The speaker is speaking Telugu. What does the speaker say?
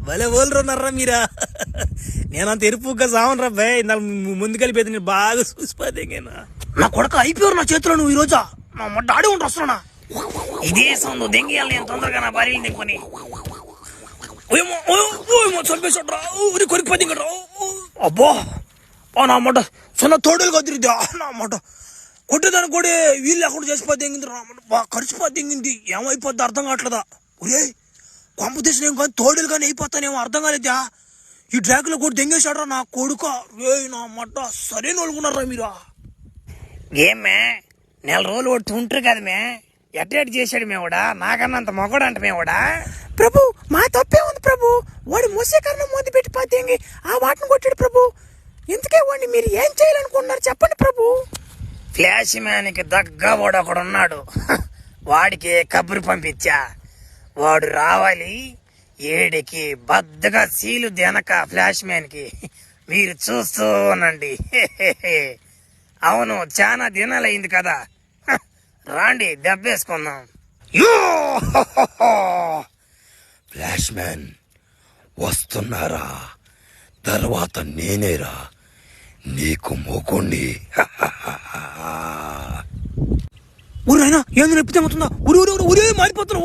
భలే ఓలురున్నారా మీరా. నేనంత ఎరుపుగా సావనరా భయ్. ముందుకెళ్ళిపోతే నేను బాగా చూసిపోతే నా కొడుకు అయిపోయారు నా చేతిలో. నువ్వు ఈరోజు మా డాడీ ఉండి వస్తున్నా. ఇదే సౌండ్ దెంగియాలి నేను తొందరగా నా భార్యని దింకొని. చంపేసాడ్రా కొరికిపోతే ఇంకా అబ్బా నా మాట చిన్న తోడులు కదిరిద్దా నా మాట. కొట్టేదానికి కూడా వీళ్ళు లేకుండా చేసిపోతే దింగింది రా బాగా ఖర్చుపోతే దింగింది. ఏమైపోద్ది అర్థం కావట్లేదా. ఒరే కాంపిటీషన్ ఏం కానీ తోడులు కానీ అయిపోతానేమో అర్థం కాలేదా. ఈ ట్రాక్లో కూడా దెంగేశాడ్రా నా కొడుక. రే నా మాట సరే నోలుకున్నారా మీరా. ఏమే నెల రోజులు ఒకటి ఉంటారు కదా మే. ఎట్ట చేశాడు మేవుడా. నాకన్నంత మొగడు అంట మేవుడా. ప్రభు మా తప్పే ఉంది ప్రభు. వాడు మూసేకరణ మోది పెట్టి పోతేంగి ఆ వాటిని కొట్టాడు ప్రభు. ఇంతకే వాడిని మీరు ఏం చేయాలనుకుంటున్నారు చెప్పండి ప్రభు. ఫ్లాష్ మ్యాన్కి దగ్గ వాడు ఒకడు ఉన్నాడు. వాడికి కబురు పంపించా. వాడు రావాలి. ఏడికి బద్దగా సీలు దెనక ఫ్లాష్ మ్యాన్కి. మీరు చూస్తూ ఉండండి. అవును చాలా దినాలైంది కదా. రాండి దెబ్బేసుకుందాం. ఫ్లాష్ మ్యాన్ వస్తున్నారా. తర్వాత నేనేరా నీకు మొగుణ్ణి. ఊరైనా ఏంది నొప్పితే అవుతుందా. ఊరు ఊరు ఊరే మారిపోతున్నా.